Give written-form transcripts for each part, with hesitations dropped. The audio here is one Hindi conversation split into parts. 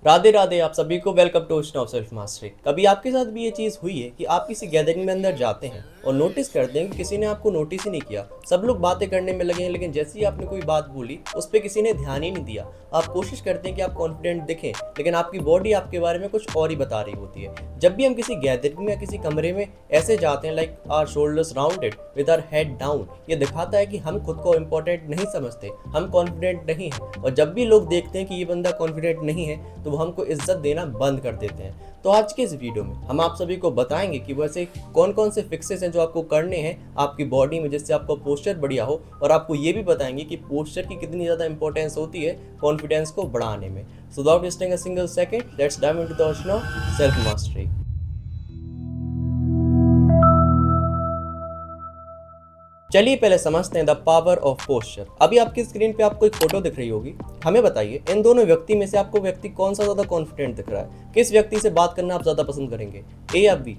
राधे राधे आप सभी को welcome to ocean of self mastery. कभी आपके साथ भी ये चीज़ हुई है कि आप किसी गैदरिंग में अंदर जाते हैं और नोटिस करते हैं कि किसी ने आपको नोटिस ही नहीं किया। सब लोग बातें करने में लगे हैं, लेकिन जैसे ही आपने कोई बात बोली उस पर किसी ने ध्यान ही नहीं दिया। आप कोशिश करते हैं कि आप कॉन्फिडेंट दिखें, लेकिन आपकी बॉडी आपके बारे में कुछ और ही बता रही होती है। जब भी हम किसी गैदरिंग में या किसी कमरे में ऐसे जाते हैं, like our shoulders rounded with our head down, ये दिखाता है कि हम खुद को इम्पोर्टेंट नहीं समझते, हम कॉन्फिडेंट नहीं हैं। और जब भी लोग देखते हैं कि ये बंदा कॉन्फिडेंट नहीं है तो वो हमको इज्जत देना बंद कर देते हैं। तो आज के इस वीडियो में हम आप सभी को बताएंगे कि वैसे कौन कौन से फिक्सेस हैं जो आपको करने हैं आपकी बॉडी में, जिससे आपका पोस्चर बढ़िया हो। और आपको ये भी बताएंगे कि पोस्चर की कितनी ज़्यादा इंपॉर्टेंस होती है कॉन्फिडेंस को बढ़ाने में। So without wasting a single second, let's dive into the ocean of self mastery. चलिए पहले समझते हैं द पावर ऑफ पोस्चर। अभी आपकी स्क्रीन पे आपको एक फोटो दिख रही होगी। हमें बताइए इन दोनों व्यक्ति में से आपको व्यक्ति कौन सा ज्यादा कॉन्फिडेंट दिख रहा है? किस व्यक्ति से बात करना आप ज्यादा पसंद करेंगे, ए या बी?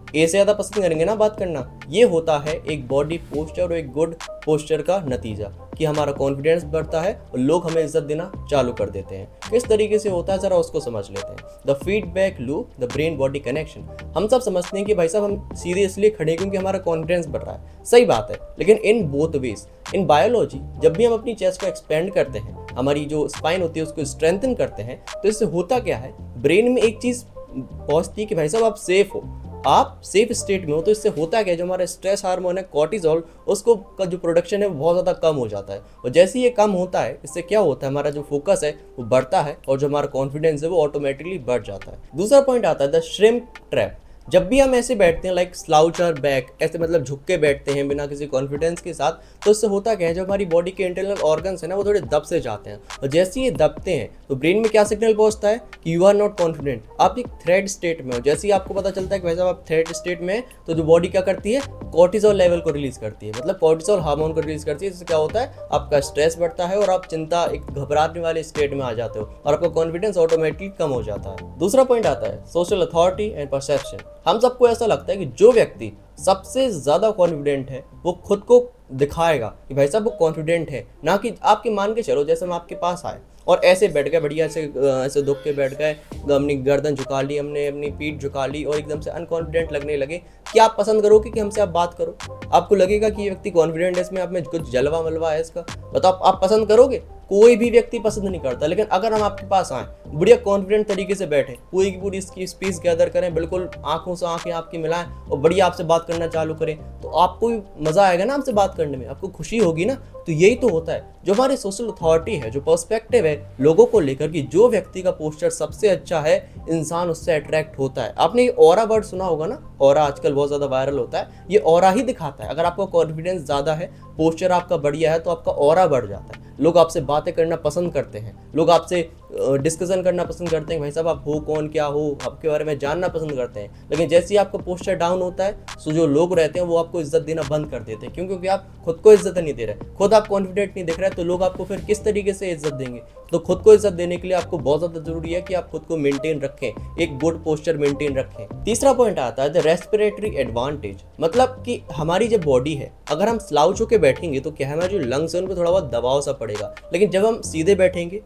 ए से ज़्यादा पसंद करेंगे ना बात करना। ये होता है एक बॉडी पोस्चर और एक गुड पोस्चर का नतीजा कि हमारा कॉन्फिडेंस बढ़ता है और लोग हमें इज्जत देना चालू कर देते हैं। किस तरीके से होता है जरा उसको समझ लेते हैं। The feedback loop, the brain body connection. हम सब समझते हैं कि भाई साहब हम सीधे इसलिए खड़े हैं क्योंकि हमारा कॉन्फिडेंस बढ़ रहा है। सही बात है, लेकिन in both ways. In biology जब भी हम अपनी चेस्ट को एक्सपेंड करते हैं, हमारी जो स्पाइन होती है उसको स्ट्रेंथन करते हैं, तो इससे होता क्या है, ब्रेन में एक चीज़ पहुंचती है कि भाई साहब आप सेफ हो, आप सेफ स्टेट में हो। तो इससे होता क्या है, जो हमारा स्ट्रेस हार्मोन है कॉर्टिसोल, उसको का जो प्रोडक्शन है वो बहुत ज़्यादा कम हो जाता है। और जैसे ही ये कम होता है, इससे क्या होता है, हमारा जो फोकस है वो बढ़ता है और जो हमारा कॉन्फिडेंस है वो ऑटोमेटिकली बढ़ जाता है। दूसरा पॉइंट आता है द श्रिम्प ट्रैप। जब भी हम ऐसे बैठते हैं लाइक स्लाउच और बैक, ऐसे मतलब झुक के बैठते हैं बिना किसी कॉन्फिडेंस के साथ, तो इससे होता क्या है, जो हमारी बॉडी के इंटरनल ऑर्गन्स है ना वो थोड़े दब से जाते हैं। और जैसे ये दबते हैं तो ब्रेन में क्या सिग्नल पहुंचता है कि यू आर नॉट कॉन्फिडेंट, आप एक थ्रेट स्टेट में हो। जैसे ही आपको पता चलता है कि भाई साहब आप थ्रेट स्टेट में है, तो जो बॉडी क्या करती है, कॉर्टिसोल लेवल को रिलीज करती है, मतलब कॉर्टिसोल हार्मोन को रिलीज करती है। इससे क्या होता है, आपका स्ट्रेस बढ़ता है और आप चिंता, एक घबराने वाले स्टेट में आ जाते हो और आपका कॉन्फिडेंस ऑटोमेटिकली कम हो जाता है। दूसरा पॉइंट आता है सोशल अथॉरिटी एंड परसेप्शन। हम सबको ऐसा लगता है कि जो व्यक्ति सबसे ज्यादा कॉन्फिडेंट है वो खुद को दिखाएगा कि भाई साहब वो कॉन्फिडेंट है, ना कि आपके मान के चलो जैसे हम आपके पास आए और ऐसे बैठ गए, बढ़िया ऐसे दुख के बैठ गए, अपनी गर्दन झुका ली हमने, अपनी पीठ झुका ली और एकदम से अनकॉन्फिडेंट लगने लगे। क्या आप पसंद करोगे कि हमसे आप बात करो? आपको लगेगा कि ये व्यक्ति कॉन्फिडेंट है, इसमें आप में कुछ जलवा मलवा है इसका, बताओ आप पसंद करोगे? कोई भी व्यक्ति पसंद नहीं करता। लेकिन अगर हम आपके पास आए, बढ़िया कॉन्फिडेंट तरीके से बैठे, पूरी की पूरी इसकी स्पीच गैदर करें, बिल्कुल आंखों से आंखें आपकी मिलाएं और बढ़िया आपसे बात करना चालू करें, तो आपको मजा आएगा ना हमसे बात करने में, आपको खुशी होगी ना। तो यही तो होता है जो हमारी सोशल अथॉरिटी है, जो पर्सपेक्टिव है लोगों को लेकर कि जो व्यक्ति का पोस्चर सबसे अच्छा है, इंसान उससे अट्रैक्ट होता है। आपने ये ऑरा वर्ड सुना होगा ना, ऑरा आजकल बहुत ज्यादा वायरल होता है। ये ऑरा ही दिखाता है, अगर आपका कॉन्फिडेंस ज्यादा है, पोस्चर आपका बढ़िया है, तो आपका ऑरा बढ़ जाता है। लोग आपसे बातें करना पसंद करते हैं, लोग आपसे डिस्कशन करना पसंद करते हैं, भाई साहब आप हो कौन, क्या हो, आपके बारे में जानना पसंद करते हैं। लेकिन जैसे ही आपका पोस्चर डाउन होता है, तो जो लोग रहते हैं वो आपको इज्जत देना बंद कर देते हैं। क्यों? क्योंकि आप खुद को इज्जत नहीं दे रहे, खुद आप कॉन्फिडेंट नहीं दिख रहे, तो लोग आपको फिर किस तरीके से इज्जत देंगे? तो खुद को इज्जत देने के लिए आपको बहुत ज़्यादा जरूरी है कि आप खुद को मेंटेन रखें, एक गुड पोस्चर मेंटेन रखें। तीसरा पॉइंट आता है द रेस्पिरेटरी एडवांटेज। मतलब कि हमारी जो बॉडी है, अगर हम स्लाउच होकर बैठेंगे तो क्या है, हमारे जो लंग्स है उन पर थोड़ा बहुत दबाव सा पड़ेगा। लेकिन जब हम सीधे बैठेंगे,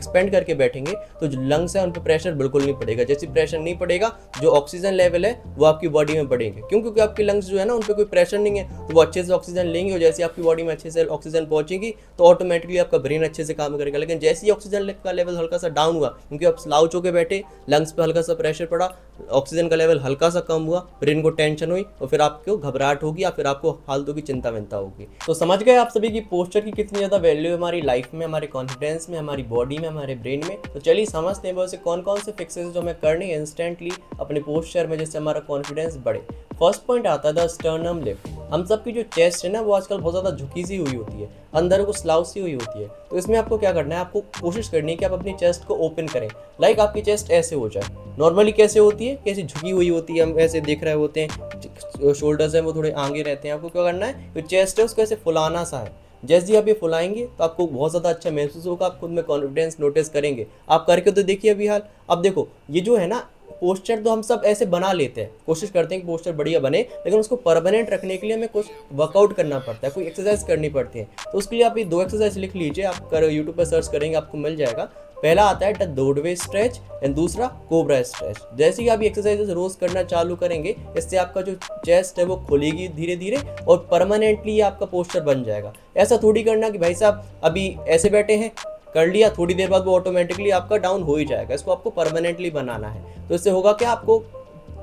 एक्सपेंड करके बैठेंगे, तो जो लंग्स है उन पर प्रेशर बिल्कुल नहीं पड़ेगा। जैसे प्रेशर नहीं पड़ेगा, जो ऑक्सीजन लेवल है वो आपकी बॉडी में बढ़ेंगे। क्यों? क्योंकि आपकी लंग्स जो है ना उन पर कोई प्रेशर नहीं है, तो वो अच्छे से ऑक्सीजन लेंगे। और जैसे आपकी बॉडी में अच्छे से ऑक्सीजन पहुंचेगी तो ऑटोमेटिकली आपका ब्रेन अच्छे से काम करेगा। लेकिन जैसे ही ऑक्सीजन का लेवल हल्का सा डाउन हुआ, क्योंकि आप स्लाउच होकर बैठे, लंग्स पे हल्का सा प्रेशर पड़ा, ऑक्सीजन का लेवल हल्का सा कम हुआ, ब्रेन को टेंशन हुई और फिर आपको घबराहट होगी या फिर आपको फालतू की चिंता विंता होगी। तो समझ गए आप सभी की पोस्चर की कितनी ज़्यादा वैल्यू है हमारी लाइफ में, हमारे कॉन्फिडेंस में, हमारी बॉडी में, हमारे ब्रेन में। तो चलिए समझते हैं वैसे कौन कौन से फिक्सेस जो हमें करने हैं इंस्टेंटली अपने पोस्चर में, जिससे हमारा कॉन्फिडेंस बढ़े। फर्स्ट पॉइंट आता है द स्टर्नम लिफ्ट। हम सबकी जो चेस्ट है ना वो आजकल बहुत ज़्यादा झुकी सी हुई होती है, अंदर को स्लाउच सी हुई होती है। तो इसमें आपको क्या करना है, आपको कोशिश करनी है कि आप अपनी चेस्ट को ओपन करें, लाइक आपकी चेस्ट ऐसे हो जाए। नॉर्मली कैसे होती है, कैसी झुकी हुई होती है, हम ऐसे देख रहे होते हैं, शोल्डर्स हैं वो थोड़े आगे रहते हैं। आपको क्या करना है, जो चेस्ट है उसको ऐसे फुलाना सा है। जैसे ही आप ये फुलाएंगे तो आपको बहुत ज़्यादा अच्छा महसूस होगा, आप खुद में कॉन्फिडेंस नोटिस करेंगे। आप करके तो देखिए अभी हाल। अब देखो ये जो है ना पोस्चर, तो हम सब ऐसे बना लेते हैं, कोशिश करते हैं कि पोस्चर बढ़िया बने, लेकिन उसको परमानेंट रखने के लिए हमें कुछ वर्कआउट करना पड़ता है, कोई एक्सरसाइज करनी पड़ती है। तो उसके लिए आप ये 2 एक्सरसाइज लिख लीजिए, आप यूट्यूब पर सर्च करेंगे आपको मिल जाएगा। पहला आता है डोरवे स्ट्रेच एंड दूसरा कोबरा स्ट्रेच। जैसे ही आप ये एक्सरसाइजेस रोज करना चालू करेंगे, इससे आपका जो चेस्ट है वो खुलेगी धीरे धीरे और परमानेंटली आपका पोस्चर बन जाएगा। ऐसा थोड़ी करना कि भाई साहब अभी ऐसे बैठे हैं, कर लिया, थोड़ी देर बाद वो ऑटोमेटिकली आपका डाउन हो ही जाएगा। इसको आपको परमानेंटली बनाना है। तो इससे होगा क्या, आपको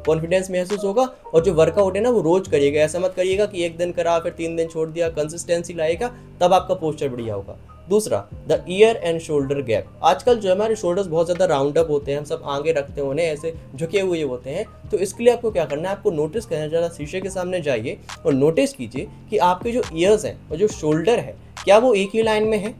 कॉन्फिडेंस महसूस होगा। और जो वर्कआउट है ना वो रोज करिएगा, ऐसा मत करिएगा कि एक दिन करा फिर 3 दिन छोड़ दिया। कंसिस्टेंसी लाएगा तब आपका पोस्चर बढ़िया होगा। दूसरा, the year and shoulder gap. आजकल जो हमारे शोल्डर्स बहुत ज़्यादा राउंड अप होते हैं, हम सब आगे रखते हैं उन्हें, ऐसे झुके हुए होते हैं। तो इसके लिए आपको क्या करना है, आपको नोटिस करना है, ज़रा शीशे के सामने जाइए और नोटिस कीजिए कि आपके जो ईयर्स हैं और जो शोल्डर है क्या वो एक ही लाइन में है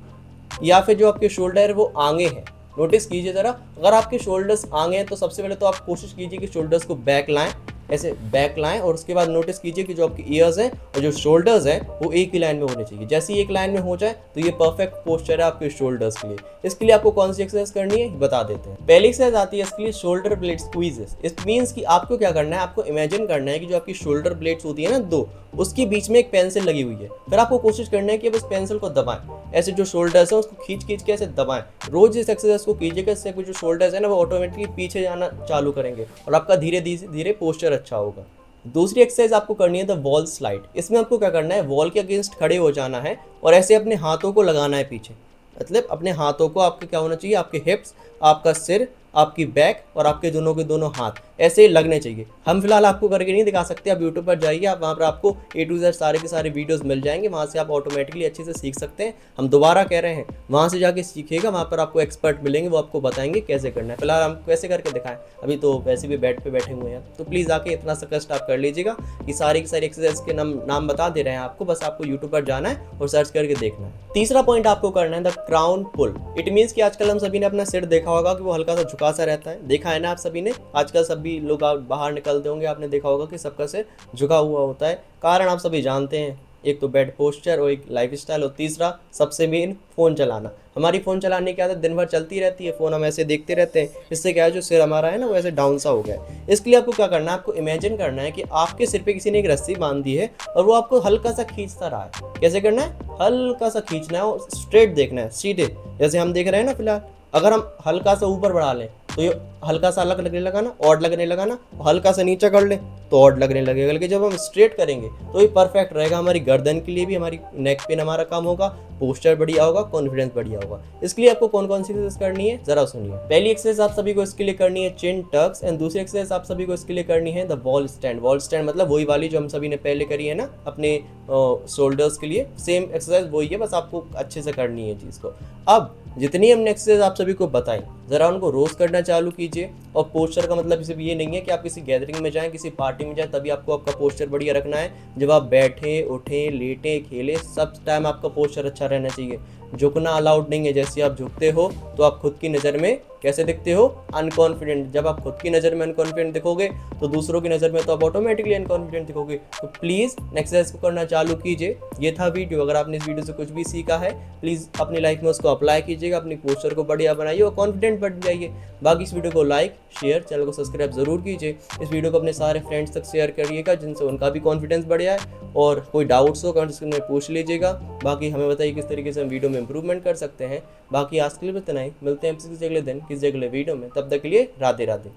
या फिर जो आपके शोल्डर है वो आगे हैं। नोटिस कीजिए ज़रा। अगर आपके शोल्डर्स आगे हैं तो सबसे पहले तो आप कोशिश कीजिए कि शोल्डर्स को बैक लाएं, ऐसे बैक लाएं, और उसके बाद नोटिस कीजिए कि जो आपके ईयर्स हैं और जो शोल्डर्स हैं वो एक ही लाइन में होने चाहिए। जैसे ही एक लाइन में हो जाए तो ये परफेक्ट पोस्चर है आपके शोल्डर्स के लिए। इसके लिए आपको कौन सी एक्सरसाइज करनी है बता देते हैं। पहली एक्सरसाइज आती है इसके लिए shoulder blade squeezes. It means कि आपको क्या करना है, आपको इमेजिन करना है कि जो आपकी शोल्डर ब्लेड्स होती है ना दो, उसके बीच में एक पेंसिल लगी हुई है। फिर आपको कोशिश करना है कि अब इस पेंसिल को दबाएं, ऐसे जो शोल्डर्स हैं उसको खींच खींच के ऐसे दबाएं। रोज इस एक्सरसाइज को कीजिएगा, इससे जो शोल्डर्स है ना वो ऑटोमेटिकली पीछे जाना चालू करेंगे और आपका धीरे धीरे पोस्चर अच्छा होगा। दूसरी एक्सरसाइज आपको करनी है द वॉल स्लाइड। इसमें आपको क्या करना है, वॉल के अगेंस्ट खड़े हो जाना है और ऐसे अपने हाथों को लगाना है पीछे। मतलब अपने हाथों को आपके क्या होना चाहिए, आपके हिप्स, आपका सिर, आपकी बैक और आपके दोनों के दोनों हाथ ऐसे ही लगने चाहिए। हम फिलहाल आपको करके नहीं दिखा सकते, आप यूट्यूब पर जाइए, आप वहाँ पर आपको A to Z सारे के सारे वीडियोस मिल जाएंगे, वहाँ से आप ऑटोमेटिकली अच्छे से सीख सकते हैं। हम दोबारा कह रहे हैं, वहाँ से जाके सीखिएगा, वहाँ पर आपको एक्सपर्ट मिलेंगे, वो आपको बताएंगे कैसे करना है। फिलहाल हम कैसे करके दिखाएं, अभी तो वैसे भी बेड पे बैठे हुए हैं, तो प्लीज़ आके इतना सा कष्ट आप कर लीजिएगा कि सारी की सारी एक्सरसाइज के नाम बता दे रहे हैं आपको, बस आपको यूट्यूब पर जाना है और सर्च करके देखना है। तीसरा पॉइंट आपको करना है the crown pull. It means कि आजकल हम सभी ने अपना सिर देखा होगा कि वो हल्का सा झुका सा रहता है, देखा है ना आप सभी ने। आजकल सभी लोग बाहर निकलते होंगे, आपने देखा होगा कि सबका सिर झुका हुआ होता है। कारण आप सभी जानते हैं, एक तो बेड पोस्चर और एक लाइफस्टाइल, और तीसरा सबसे मेन फ़ोन चलाना। हमारी फ़ोन चलाने की आदत दिन भर चलती रहती है, फ़ोन हम ऐसे देखते रहते हैं, इससे क्या है जो सिर हमारा है ना वो ऐसे डाउन सा हो गया है। इसके लिए आपको क्या करना है, आपको इमेजिन करना है कि आपके सिर पे किसी ने एक रस्सी बांध दी है और वो आपको हल्का सा खींचता रहा है। कैसे करना है, हल्का सा खींचना है और स्ट्रेट देखना है, सीधे, जैसे हम देख रहे हैं ना फिलहाल। अगर हम हल्का सा ऊपर बढ़ा लें तो ये हल्का सा अलग लगने लगा ना, ऑड लगने लगा ना, हल्का सा नीचे कर लें तो ऑड लगने लगेगा। लेकिन जब हम स्ट्रेट करेंगे तो ये परफेक्ट रहेगा, हमारी गर्दन के लिए भी, हमारी नेक पेन हमारा कम होगा, पोस्चर बढ़िया होगा, कॉन्फिडेंस बढ़िया होगा। इसके लिए आपको कौन कौन सी एक्सरसाइज करनी है जरा सुनिए। पहली एक्सरसाइज आप सभी को इसके लिए करनी है चिन टक्स, एंड दूसरी एक्सरसाइज आप सभी को इसके लिए करनी है the wall stand. Wall stand मतलब वही वाली जो हम सभी ने पहले करी है ना अपने शोल्डर्स के लिए, सेम एक्सरसाइज वही है, बस आपको अच्छे से करनी है चीज़ को। अब जितनी हमने एक्सरसाइज आप सभी को बताई, ज़रा उनको रोज़ करना चालू कीजिए। और पोस्चर का मतलब सिर्फ ये नहीं है कि आप किसी गैदरिंग में जाएं, किसी पार्टी में जाएं तभी आपको आपका पोस्चर बढ़िया रखना है। जब आप बैठें, उठें, लेटें, खेलें, सब टाइम आपका पोस्चर अच्छा रहना चाहिए। झुकना अलाउड नहीं है। जैसे आप झुकते हो तो आप खुद की नज़र में कैसे दिखते हो, अनकॉन्फिडेंट। जब आप खुद की नज़र में अनकॉन्फिडेंट दिखोगे तो दूसरों की नज़र में तो आप ऑटोमेटिकली अनकॉन्फिडेंट दिखोगे। तो प्लीज़ एक्सरसाइज को करना चालू कीजिए। ये था वीडियो। अगर आपने इस वीडियो से कुछ भी सीखा है, प्लीज़ अपनी लाइफ में उसको अप्लाई कीजिएगा, अपनी पोस्चर को बढ़िया बनाइए और कॉन्फिडेंट बन जाइए। बाकी इस वीडियो को लाइक, शेयर, चैनल को सब्सक्राइब जरूर कीजिए। इस वीडियो को अपने सारे फ्रेंड्स तक शेयर करिएगा जिनसे उनका भी कॉन्फिडेंस बढ़िया है। और कोई डाउट्स हो कमेंट सेक्शन में पूछ लीजिएगा। बाकी हमें बताइए किस तरीके से हम वीडियो में इंप्रूवमेंट कर सकते हैं। बाकी आज के लिए इतना ही, मिलते हैं किसी अगले दिन किसी अगले वीडियो में। तब तक के लिए राधे राधे।